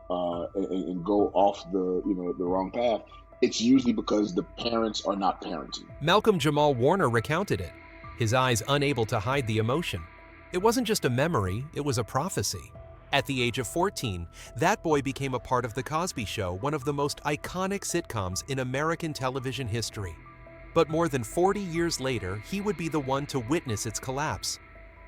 and go off the wrong path, it's usually because the parents are not parenting. Malcolm Jamal Warner recounted it, his eyes unable to hide the emotion. It wasn't just a memory, it was a prophecy. At the age of 14, that boy became a part of The Cosby Show, one of the most iconic sitcoms in American television history. But more than 40 years later, he would be the one to witness its collapse.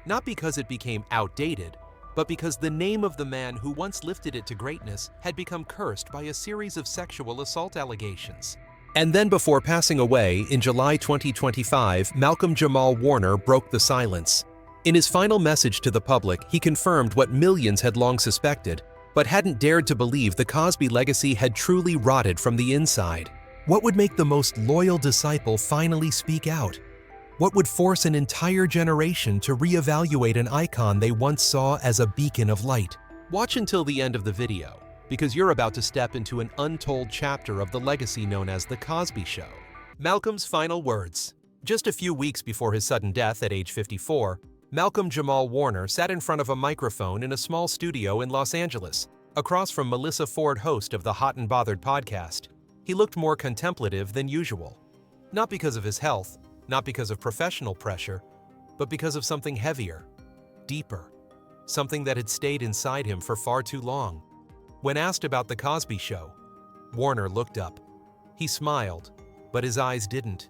Not because it became outdated, but because the name of the man who once lifted it to greatness had become cursed by a series of sexual assault allegations. And then before passing away in July 2025, Malcolm Jamal Warner broke the silence. In his final message to the public, he confirmed what millions had long suspected, but hadn't dared to believe the Cosby legacy had truly rotted from the inside. What would make the most loyal disciple finally speak out? What would force an entire generation to reevaluate an icon they once saw as a beacon of light? Watch until the end of the video, because you're about to step into an untold chapter of the legacy known as The Cosby Show. Malcolm's final words. Just a few weeks before his sudden death at age 54, Malcolm Jamal Warner sat in front of a microphone in a small studio in Los Angeles, across from Melissa Ford, host of the Hot and Bothered podcast. He looked more contemplative than usual. Not because of his health, not because of professional pressure, but because of something heavier, deeper, something that had stayed inside him for far too long. When asked about The Cosby Show, Warner looked up. He smiled, but his eyes didn't.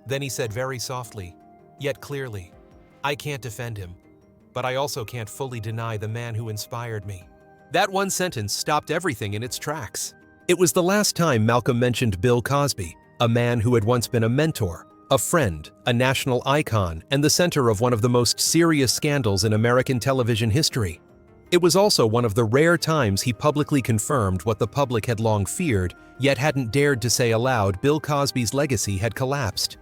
Then he said very softly, yet clearly, "I can't defend him, but I also can't fully deny the man who inspired me." That one sentence stopped everything in its tracks. It was the last time Malcolm mentioned Bill Cosby, a man who had once been a mentor, a friend, a national icon, and the center of one of the most serious scandals in American television history. It was also one of the rare times he publicly confirmed what the public had long feared, yet hadn't dared to say aloud: Bill Cosby's legacy had collapsed.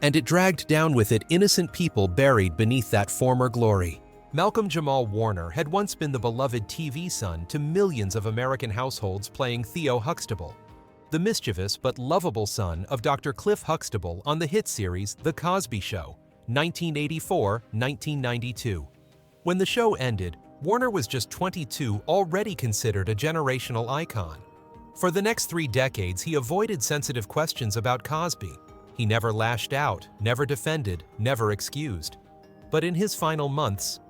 And it dragged down with it innocent people buried beneath that former glory. Malcolm Jamal Warner had once been the beloved TV son to millions of American households, playing Theo Huxtable, the mischievous but lovable son of Dr. Cliff Huxtable on the hit series The Cosby Show, 1984-1992. When the show ended, Warner was just 22, already considered a generational icon. For the next 3 decades, he avoided sensitive questions about Cosby. He never lashed out, never defended, never excused. But in his final months,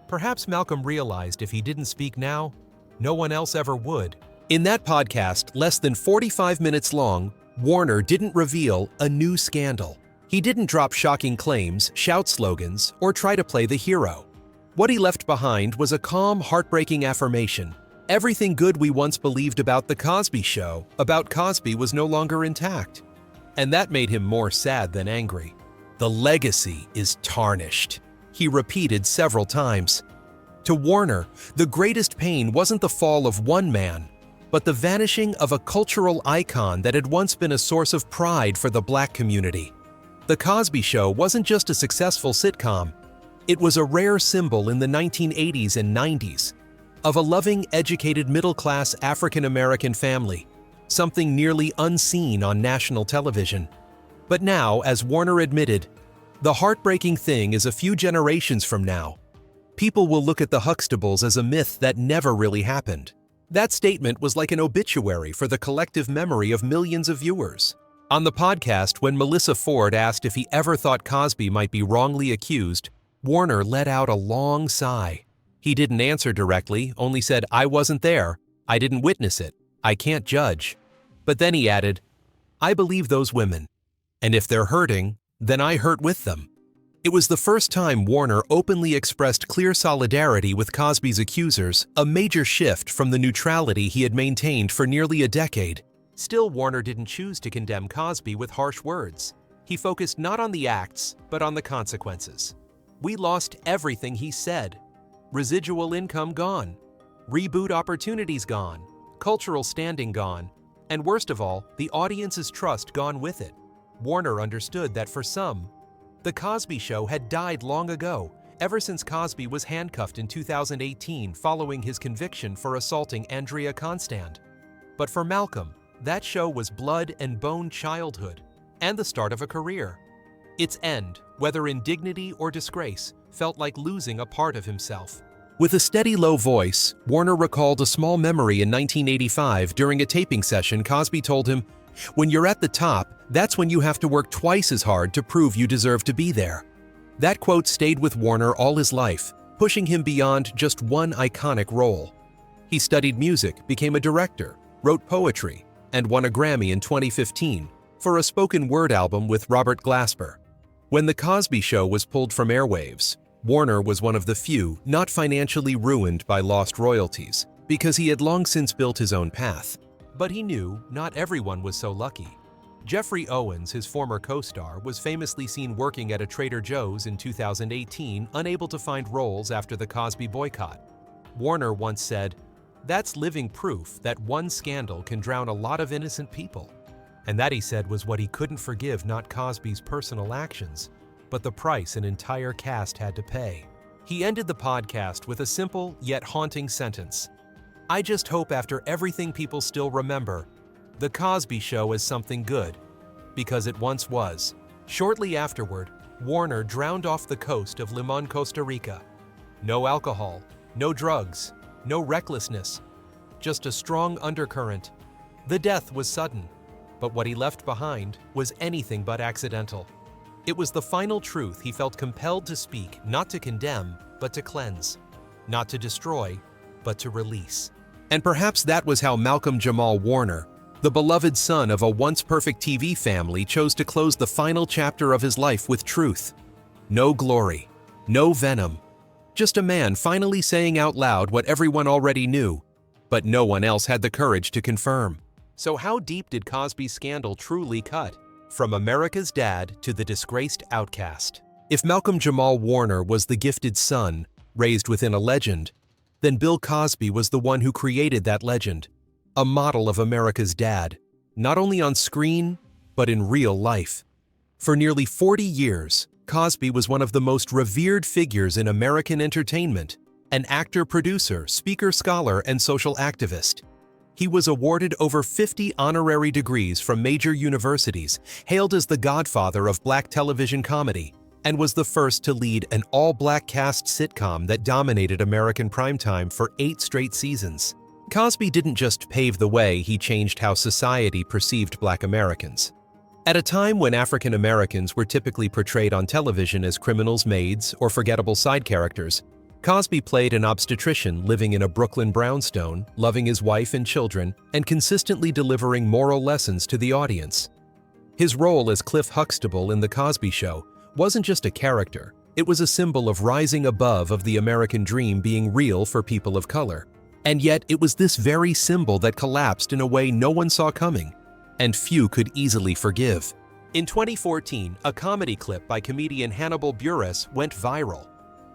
perhaps Malcolm realized if he didn't speak now, no one else ever would. In that podcast, less than 45 minutes long, Warner didn't reveal a new scandal. He didn't drop shocking claims, shout slogans, or try to play the hero. What he left behind was a calm, heartbreaking affirmation. Everything good we once believed about The Cosby Show, about Cosby, was no longer intact. And that made him more sad than angry. The legacy is tarnished, he repeated several times. To Warner, the greatest pain wasn't the fall of one man, but the vanishing of a cultural icon that had once been a source of pride for the Black community. The Cosby Show wasn't just a successful sitcom. It was a rare symbol in the 1980s and 90s of a loving, educated, middle-class African-American family, something nearly unseen on national television. But now, as Warner admitted, the heartbreaking thing is a few generations from now, people will look at the Huxtables as a myth that never really happened. That statement was like an obituary for the collective memory of millions of viewers. On the podcast, when Melissa Ford asked if he ever thought Cosby might be wrongly accused, Warner let out a long sigh. He didn't answer directly, only said, "I wasn't there. I didn't witness it. I can't judge." But then he added, "I believe those women. And if they're hurting, then I hurt with them." It was the first time Warner openly expressed clear solidarity with Cosby's accusers, a major shift from the neutrality he had maintained for nearly a decade. Still, Warner didn't choose to condemn Cosby with harsh words. He focused not on the acts, but on the consequences. "We lost everything he said. Residual income gone. Reboot opportunities gone. Cultural standing gone. And worst of all, the audience's trust gone with it." Warner understood that for some, The Cosby Show had died long ago, ever since Cosby was handcuffed in 2018 following his conviction for assaulting Andrea Constand. But for Malcolm, that show was blood and bone childhood, and the start of a career. Its end, whether in dignity or disgrace, felt like losing a part of himself. With a steady low voice, Warner recalled a small memory in 1985 during a taping session. Cosby told him, "When you're at the top, that's when you have to work twice as hard to prove you deserve to be there." That quote stayed with Warner all his life, pushing him beyond just one iconic role. He studied music, became a director, wrote poetry, and won a Grammy in 2015 for a spoken word album with Robert Glasper. When The Cosby Show was pulled from airwaves, Warner was one of the few not financially ruined by lost royalties, because he had long since built his own path. But he knew not everyone was so lucky. Jeffrey Owens, his former co-star, was famously seen working at a Trader Joe's in 2018, unable to find roles after the Cosby boycott. Warner once said, "That's living proof that one scandal can drown a lot of innocent people." And that, he said, was what he couldn't forgive, not Cosby's personal actions, but the price an entire cast had to pay. He ended the podcast with a simple yet haunting sentence: "I just hope after everything people still remember The Cosby Show as something good, because it once was." Shortly afterward, Warner drowned off the coast of Limon, Costa Rica. No alcohol, no drugs, no recklessness, just a strong undercurrent. The death was sudden, but what he left behind was anything but accidental. It was the final truth he felt compelled to speak, not to condemn, but to cleanse, not to destroy, but to release. And perhaps that was how Malcolm Jamal Warner, the beloved son of a once-perfect TV family, chose to close the final chapter of his life with truth. No glory, no venom, just a man finally saying out loud what everyone already knew, but no one else had the courage to confirm. So how deep did Cosby's scandal truly cut? From America's dad to the disgraced outcast. If Malcolm Jamal Warner was the gifted son, raised within a legend, then Bill Cosby was the one who created that legend, a model of America's dad, not only on screen, but in real life. For nearly 40 years, Cosby was one of the most revered figures in American entertainment, an actor, producer, speaker, scholar, and social activist. He was awarded over 50 honorary degrees from major universities, hailed as the godfather of black television comedy, and was the first to lead an all-black cast sitcom that dominated American primetime for 8 straight seasons. Cosby didn't just pave the way, he changed how society perceived black Americans. At a time when African Americans were typically portrayed on television as criminals, maids, or forgettable side characters, Cosby played an obstetrician living in a Brooklyn brownstone, loving his wife and children, and consistently delivering moral lessons to the audience. His role as Cliff Huxtable in The Cosby Show wasn't just a character, it was a symbol of rising above of the American dream being real for people of color. And yet, it was this very symbol that collapsed in a way no one saw coming, and few could easily forgive. In 2014, a comedy clip by comedian Hannibal Buress went viral.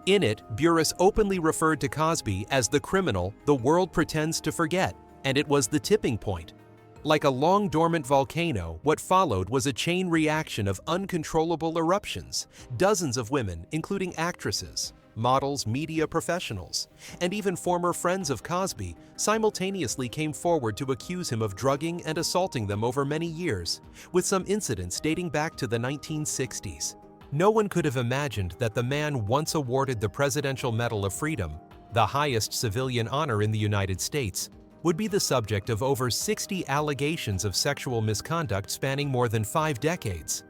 In it, Buress openly referred to Cosby as the criminal the world pretends to forget, and it was the tipping point. Like a long dormant volcano, what followed was a chain reaction of uncontrollable eruptions. Dozens of women, including actresses, models, media professionals, and even former friends of Cosby, simultaneously came forward to accuse him of drugging and assaulting them over many years, with some incidents dating back to the 1960s. No one could have imagined that the man once awarded the Presidential Medal of Freedom, the highest civilian honor in the United States, would be the subject of over 60 allegations of sexual misconduct spanning more than 5 decades.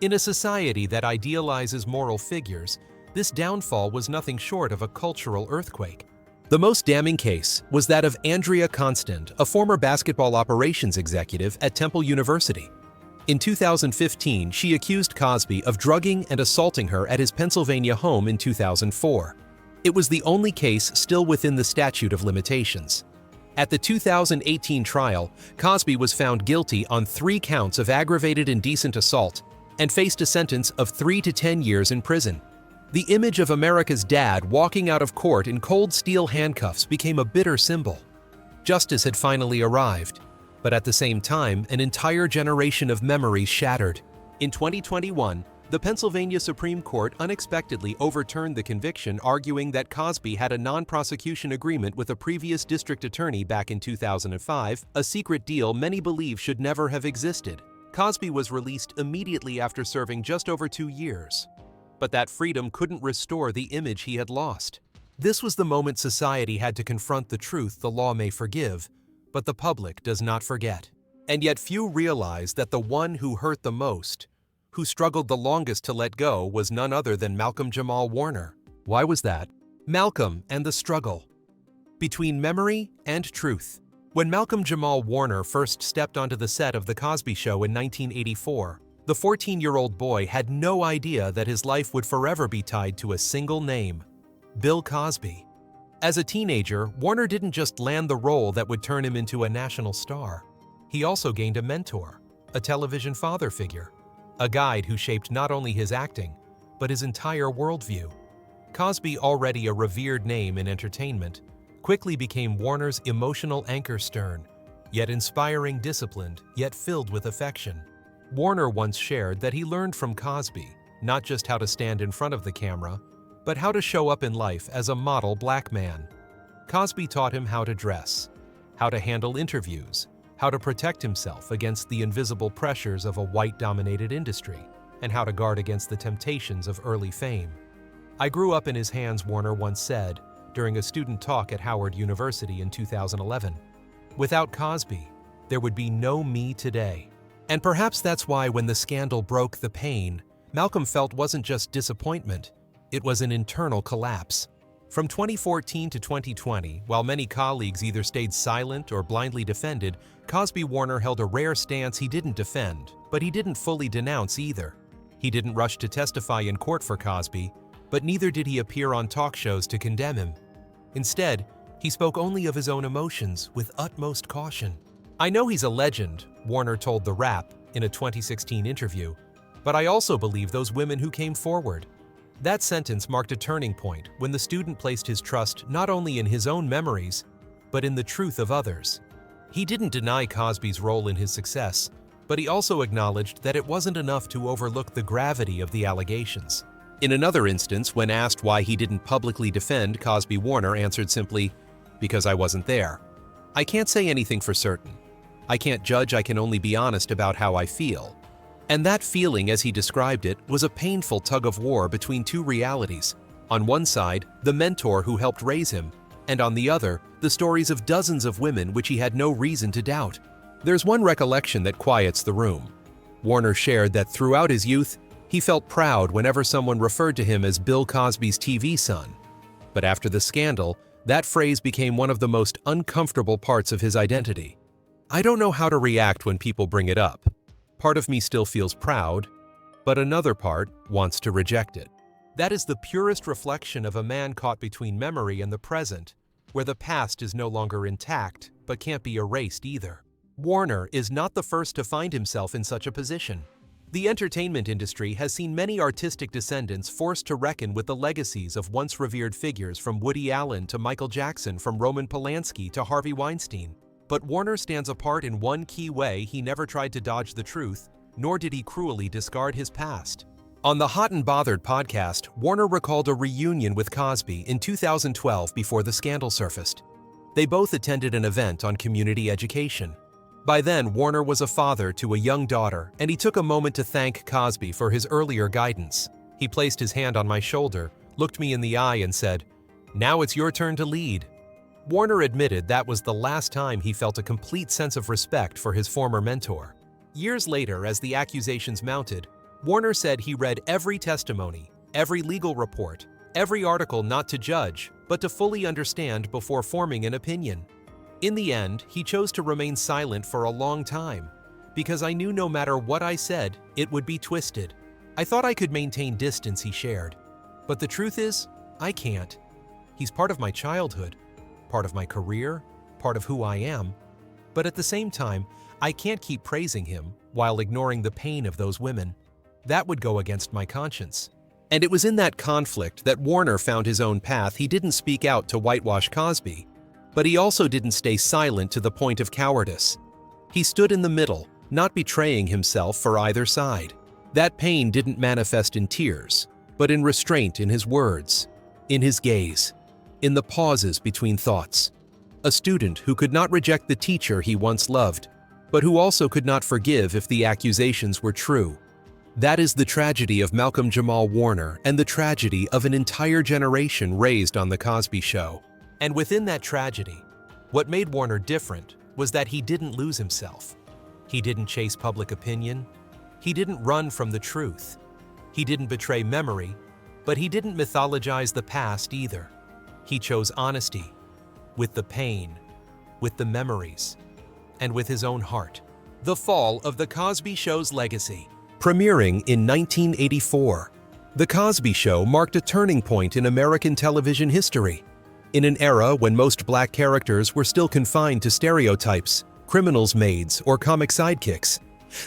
In a society that idealizes moral figures, this downfall was nothing short of a cultural earthquake. The most damning case was that of Andrea Constant, a former basketball operations executive at Temple University. In 2015, she accused Cosby of drugging and assaulting her at his Pennsylvania home in 2004. It was the only case still within the statute of limitations. At the 2018 trial, Cosby was found guilty on 3 counts of aggravated indecent assault and faced a sentence of 3 to 10 years in prison. The image of America's dad walking out of court in cold steel handcuffs became a bitter symbol. Justice had finally arrived, but at the same time, an entire generation of memories shattered. In 2021, the Pennsylvania Supreme Court unexpectedly overturned the conviction, arguing that Cosby had a non-prosecution agreement with a previous district attorney back in 2005, a secret deal many believe should never have existed. Cosby was released immediately after serving just over 2 years. But that freedom couldn't restore the image he had lost. This was the moment society had to confront the truth the law may forgive, but the public does not forget. And yet few realize that the one who hurt the most, who struggled the longest to let go, was none other than Malcolm Jamal Warner. Why was that? Malcolm and the struggle between memory and truth. When Malcolm Jamal Warner first stepped onto the set of The Cosby Show in 1984, the 14-year-old boy had no idea that his life would forever be tied to a single name: Bill Cosby. As a teenager, Warner didn't just land the role that would turn him into a national star. He also gained a mentor, a television father figure, a guide who shaped not only his acting, but his entire worldview. Cosby, already a revered name in entertainment, quickly became Warner's emotional anchor, stern, yet inspiring, disciplined, yet filled with affection. Warner once shared that he learned from Cosby not just how to stand in front of the camera, but how to show up in life as a model black man. Cosby taught him how to dress, how to handle interviews, how to protect himself against the invisible pressures of a white-dominated industry, and how to guard against the temptations of early fame. "I grew up in his hands," Warner once said during a student talk at Howard University in 2011. "Without Cosby, there would be no me today." And perhaps that's why when the scandal broke, the pain Malcolm felt wasn't just disappointment, it was an internal collapse. From 2014 to 2020, while many colleagues either stayed silent or blindly defended, Cosby Warner held a rare stance. He didn't defend, but he didn't fully denounce either. He didn't rush to testify in court for Cosby, but neither did he appear on talk shows to condemn him. Instead, he spoke only of his own emotions with utmost caution. "I know he's a legend," Warner told The Wrap in a 2016 interview, "but I also believe those women who came forward." That sentence marked a turning point when the student placed his trust not only in his own memories, but in the truth of others. He didn't deny Cosby's role in his success, but he also acknowledged that it wasn't enough to overlook the gravity of the allegations. In another instance, when asked why he didn't publicly defend Cosby, Warner answered simply, "Because I wasn't there. I can't say anything for certain. I can't judge, I can only be honest about how I feel." And that feeling, as he described it, was a painful tug-of-war between two realities. On one side, the mentor who helped raise him, and on the other, the stories of dozens of women which he had no reason to doubt. There's one recollection that quiets the room. Warner shared that throughout his youth, he felt proud whenever someone referred to him as Bill Cosby's TV son. But after the scandal, that phrase became one of the most uncomfortable parts of his identity. "I don't know how to react when people bring it up. Part of me still feels proud, but another part wants to reject it." That is the purest reflection of a man caught between memory and the present, where the past is no longer intact, but can't be erased either. Warner is not the first to find himself in such a position. The entertainment industry has seen many artistic descendants forced to reckon with the legacies of once revered figures, from Woody Allen to Michael Jackson, from Roman Polanski to Harvey Weinstein. But Warner stands apart in one key way: he never tried to dodge the truth, nor did he cruelly discard his past. On the Hot and Bothered podcast, Warner recalled a reunion with Cosby in 2012 before the scandal surfaced. They both attended an event on community education. By then, Warner was a father to a young daughter, and he took a moment to thank Cosby for his earlier guidance. He placed his hand on my shoulder, looked me in the eye, and said, "Now it's your turn to lead." Warner admitted that was the last time he felt a complete sense of respect for his former mentor. Years later, as the accusations mounted, Warner said he read every testimony, every legal report, every article, not to judge, but to fully understand before forming an opinion. In the end, he chose to remain silent for a long time, because I knew no matter what I said, it would be twisted. I thought I could maintain distance, he shared. But the truth is, I can't. He's part of my childhood, part of my career, part of who I am. But at the same time, I can't keep praising him while ignoring the pain of those women. That would go against my conscience. And it was in that conflict that Warner found his own path. He didn't speak out to whitewash Cosby, but he also didn't stay silent to the point of cowardice. He stood in the middle, not betraying himself for either side. That pain didn't manifest in tears, but in restraint in his words, in his gaze, in the pauses between thoughts. A student who could not reject the teacher he once loved, but who also could not forgive if the accusations were true. That is the tragedy of Malcolm Jamal Warner and the tragedy of an entire generation raised on The Cosby Show. And within that tragedy, what made Warner different was that he didn't lose himself. He didn't chase public opinion. He didn't run from the truth. He didn't betray memory, but he didn't mythologize the past either. He chose honesty, with the pain, with the memories, and with his own heart. The Fall of The Cosby Show's Legacy. Premiering in 1984, The Cosby Show marked a turning point in American television history. In an era when most black characters were still confined to stereotypes, criminals' maids, or comic sidekicks,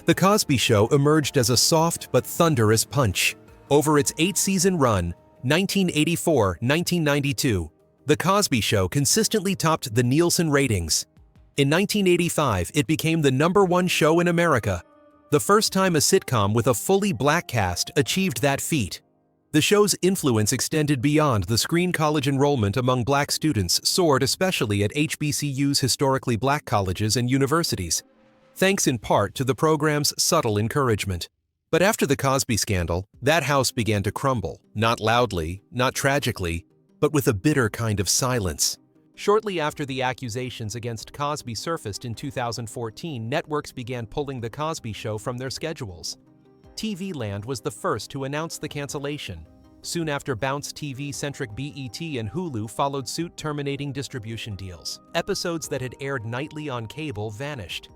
The Cosby Show emerged as a soft but thunderous punch. Over its 8-season run, 1984-1992, The Cosby Show consistently topped the Nielsen ratings. In 1985, it became the #1 show in America, the first time a sitcom with a fully black cast achieved that feat. The show's influence extended beyond the screen. College enrollment among black students soared, especially at HBCUs, historically black colleges and universities, thanks in part to the program's subtle encouragement. But after the Cosby scandal, that house began to crumble, not loudly, not tragically, but with a bitter kind of silence. Shortly after the accusations against Cosby surfaced in 2014, networks began pulling The Cosby Show from their schedules. TV Land was the first to announce the cancellation. Soon after, Bounce TV-centric BET and Hulu followed suit, terminating distribution deals. Episodes that had aired nightly on cable vanished.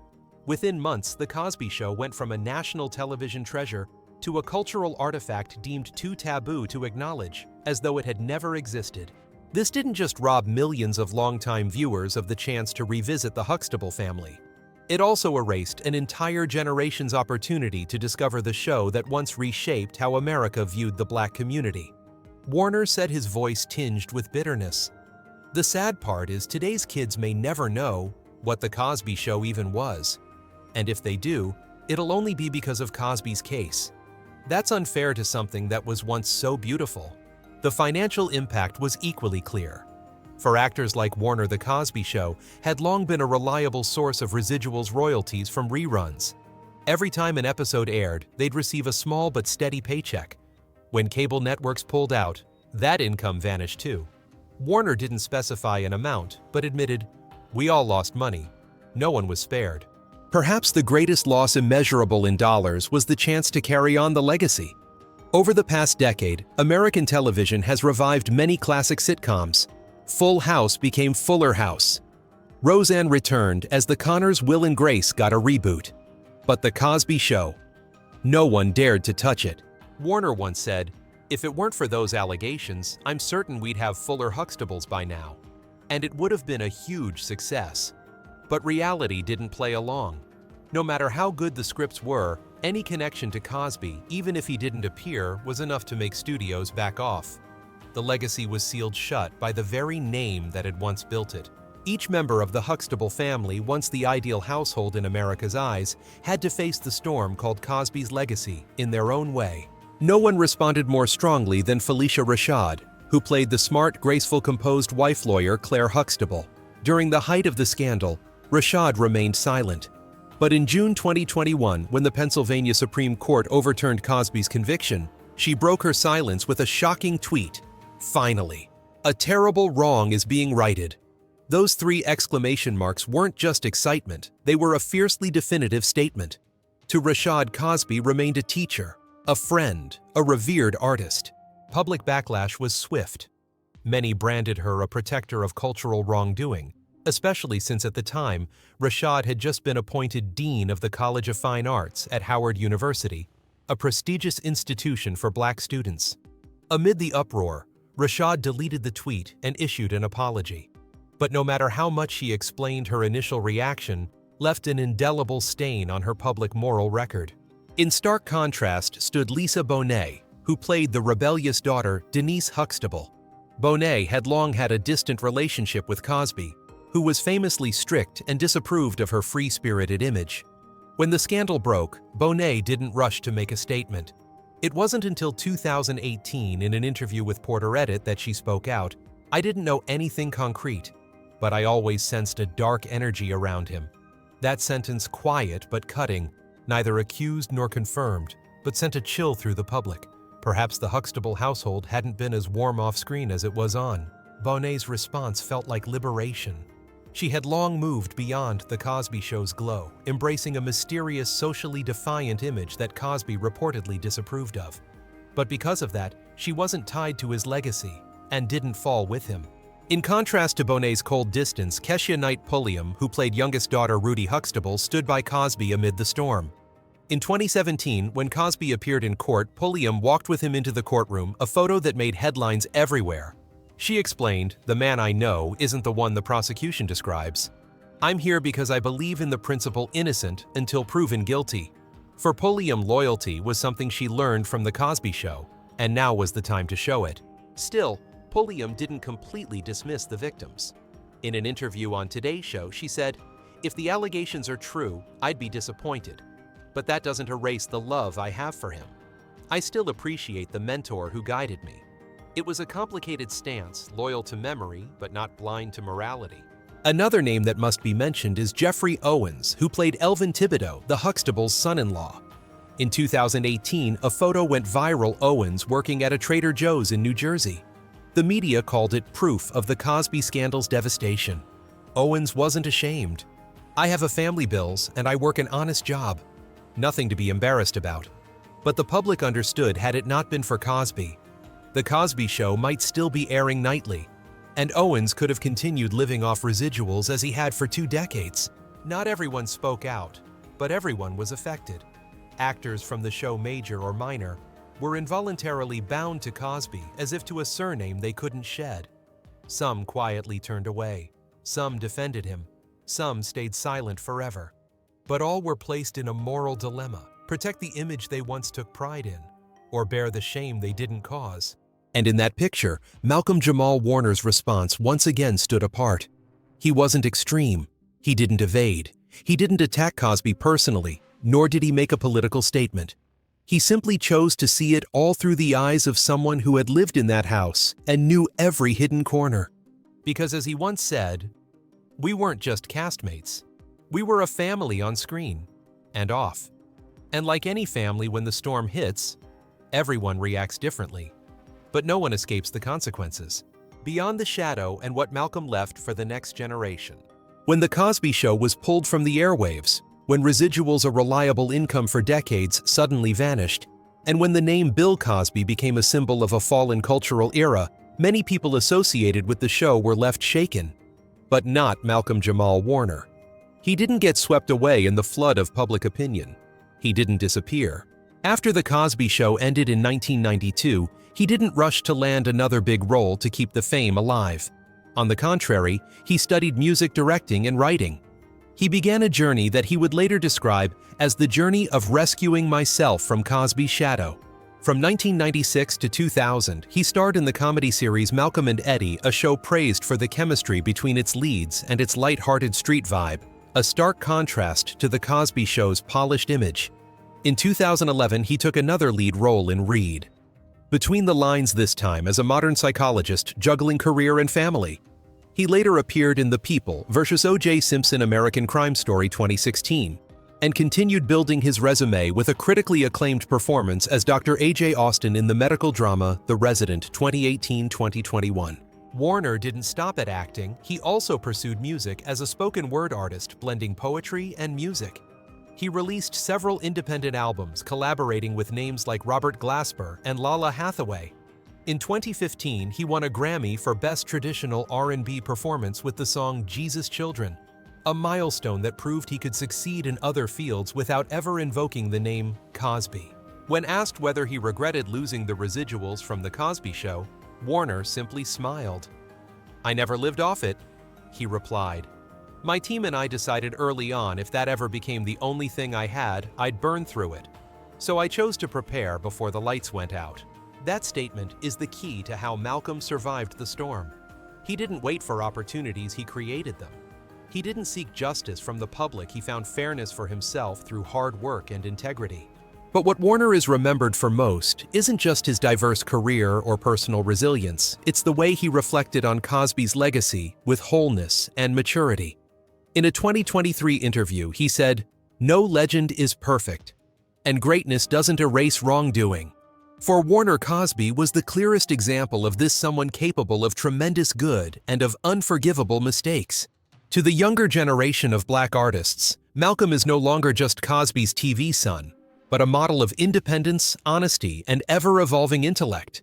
Within months, The Cosby Show went from a national television treasure to a cultural artifact deemed too taboo to acknowledge, as though it had never existed. This didn't just rob millions of longtime viewers of the chance to revisit the Huxtable family. It also erased an entire generation's opportunity to discover the show that once reshaped how America viewed the black community. Warner said, his voice tinged with bitterness, "The sad part is today's kids may never know what The Cosby Show even was. And if they do, it'll only be because of Cosby's case. That's unfair to something that was once so beautiful." The financial impact was equally clear. For actors like Warner, The Cosby Show had long been a reliable source of residuals, royalties from reruns. Every time an episode aired, they'd receive a small but steady paycheck. When cable networks pulled out, that income vanished too. Warner didn't specify an amount, but admitted, "We all lost money. No one was spared." Perhaps the greatest loss, immeasurable in dollars, was the chance to carry on the legacy. Over the past decade, American television has revived many classic sitcoms. Full House became Fuller House. Roseanne returned as the Connors, Will and Grace got a reboot. But The Cosby Show, no one dared to touch it. Warner once said, "If it weren't for those allegations, I'm certain we'd have Fuller Huxtables by now. And it would have been a huge success." But reality didn't play along. No matter how good the scripts were, any connection to Cosby, even if he didn't appear, was enough to make studios back off. The legacy was sealed shut by the very name that had once built it. Each member of the Huxtable family, once the ideal household in America's eyes, had to face the storm called Cosby's legacy in their own way. No one responded more strongly than Phylicia Rashad, who played the smart, graceful, composed wife lawyer Claire Huxtable. During the height of the scandal, Rashad remained silent. But in June 2021, when the Pennsylvania Supreme Court overturned Cosby's conviction, she broke her silence with a shocking tweet. "Finally, a terrible wrong is being righted." Those 3 exclamation marks weren't just excitement, they were a fiercely definitive statement. To Rashad, Cosby remained a teacher, a friend, a revered artist. Public backlash was swift. Many branded her a protector of cultural wrongdoing, especially since at the time, Rashad had just been appointed Dean of the College of Fine Arts at Howard University, a prestigious institution for black students. Amid the uproar, Rashad deleted the tweet and issued an apology. But no matter how much she explained, her initial reaction left an indelible stain on her public moral record. In stark contrast stood Lisa Bonet, who played the rebellious daughter Denise Huxtable. Bonet had long had a distant relationship with Cosby, who was famously strict and disapproved of her free-spirited image. When the scandal broke, Bonet didn't rush to make a statement. It wasn't until 2018, in an interview with Porter Edit, that she spoke out. "I didn't know anything concrete, but I always sensed a dark energy around him." That sentence, quiet but cutting, neither accused nor confirmed, but sent a chill through the public. Perhaps the Huxtable household hadn't been as warm off-screen as it was on. Bonet's response felt like liberation. She had long moved beyond the Cosby Show's glow, embracing a mysterious, socially defiant image that Cosby reportedly disapproved of. But because of that, she wasn't tied to his legacy and didn't fall with him. In contrast to Bonet's cold distance, Keshia Knight Pulliam, who played youngest daughter Rudy Huxtable, stood by Cosby amid the storm. In 2017, when Cosby appeared in court, Pulliam walked with him into the courtroom, a photo that made headlines everywhere. She explained, "The man I know isn't the one the prosecution describes. I'm here because I believe in the principle innocent until proven guilty." For Pulliam, loyalty was something she learned from The Cosby Show, and now was the time to show it. Still, Pulliam didn't completely dismiss the victims. In an interview on Today's Show, she said, "If the allegations are true, I'd be disappointed. But that doesn't erase the love I have for him. I still appreciate the mentor who guided me. It was a complicated stance, loyal to memory, but not blind to morality." Another name that must be mentioned is Jeffrey Owens, who played Elvin Thibodeau, the Huxtables' son-in-law. In 2018, a photo went viral Owens working at a Trader Joe's in New Jersey. The media called it proof of the Cosby scandal's devastation. Owens wasn't ashamed. "I have a family, bills, and I work an honest job. Nothing to be embarrassed about." But the public understood had it not been for Cosby, The Cosby Show might still be airing nightly, and Owens could have continued living off residuals as he had for 2 decades. Not everyone spoke out, but everyone was affected. Actors from the show, major or minor, were involuntarily bound to Cosby as if to a surname they couldn't shed. Some quietly turned away, some defended him, some stayed silent forever. But all were placed in a moral dilemma: protect the image they once took pride in, or bear the shame they didn't cause. And in that picture, Malcolm Jamal Warner's response once again stood apart. He wasn't extreme. He didn't evade. He didn't attack Cosby personally, nor did he make a political statement. He simply chose to see it all through the eyes of someone who had lived in that house and knew every hidden corner. Because as he once said, "We weren't just castmates. We were a family on screen and off. And like any family, when the storm hits, everyone reacts differently. But no one escapes the consequences." Beyond the shadow and what Malcolm left for the next generation. When The Cosby Show was pulled from the airwaves, when residuals, a reliable income for decades, suddenly vanished, and when the name Bill Cosby became a symbol of a fallen cultural era, many people associated with the show were left shaken. But not Malcolm Jamal Warner. He didn't get swept away in the flood of public opinion. He didn't disappear. After The Cosby Show ended in 1992, he didn't rush to land another big role to keep the fame alive. On the contrary, he studied music directing and writing. He began a journey that he would later describe as the journey of rescuing myself from Cosby's shadow. From 1996 to 2000, he starred in the comedy series Malcolm and Eddie, a show praised for the chemistry between its leads and its light-hearted street vibe, a stark contrast to The Cosby Show's polished image. In 2011, he took another lead role in Read. Between the lines this time as a modern psychologist juggling career and family. He later appeared in The People vs. O.J. Simpson American Crime Story 2016, and continued building his resume with a critically acclaimed performance as Dr. A.J. Austin in the medical drama The Resident 2018-2021. Warner didn't stop at acting, he also pursued music as a spoken word artist, blending poetry and music. He released several independent albums collaborating with names like Robert Glasper and Lala Hathaway. In 2015, he won a Grammy for Best Traditional R&B Performance with the song Jesus Children, a milestone that proved he could succeed in other fields without ever invoking the name Cosby. When asked whether he regretted losing the residuals from The Cosby Show, Warner simply smiled. "I never lived off it," he replied. "My team and I decided early on if that ever became the only thing I had, I'd burn through it. So I chose to prepare before the lights went out." That statement is the key to how Malcolm survived the storm. He didn't wait for opportunities, he created them. He didn't seek justice from the public, he found fairness for himself through hard work and integrity. But what Warner is remembered for most isn't just his diverse career or personal resilience, it's the way he reflected on Cosby's legacy with wholeness and maturity. In a 2023 interview, he said, "No legend is perfect, And greatness doesn't erase wrongdoing. For Warner, Cosby was the clearest example of this, someone capable of tremendous good and of unforgivable mistakes. To the younger generation of black artists, Malcolm is no longer just Cosby's TV son, but a model of independence, honesty, and ever-evolving intellect.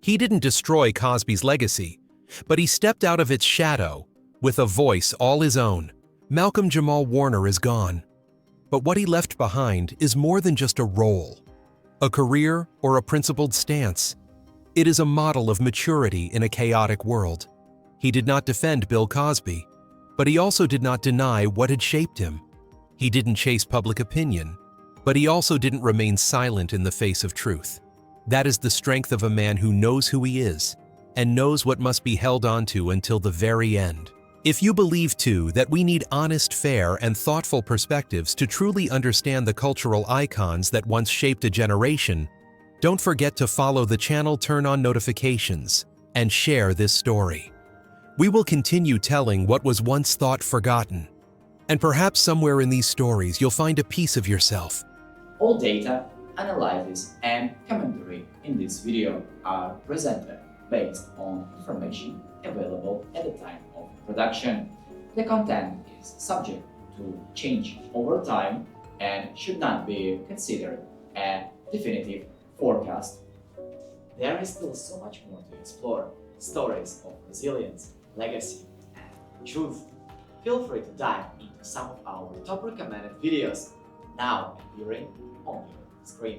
He didn't destroy Cosby's legacy, but he stepped out of its shadow with a voice all his own. Malcolm Jamal Warner is gone, but what he left behind is more than just a role, a career, or a principled stance. It is a model of maturity in a chaotic world. He did not defend Bill Cosby, but he also did not deny what had shaped him. He didn't chase public opinion, but he also didn't remain silent in the face of truth. That is the strength of a man who knows who he is and knows what must be held onto until the very end. If you believe, too, that we need honest, fair, and thoughtful perspectives to truly understand the cultural icons that once shaped a generation, don't forget to follow the channel, turn on notifications, and share this story. We will continue telling what was once thought forgotten, and perhaps somewhere in these stories you'll find a piece of yourself. All data, analysis, and commentary in this video are presented based on information available at the time of production. The content is subject to change over time and should not be considered a definitive forecast. There is still so much more to explore: stories of resilience, legacy, and truth. Feel free to dive into some of our top recommended videos now appearing on your screen.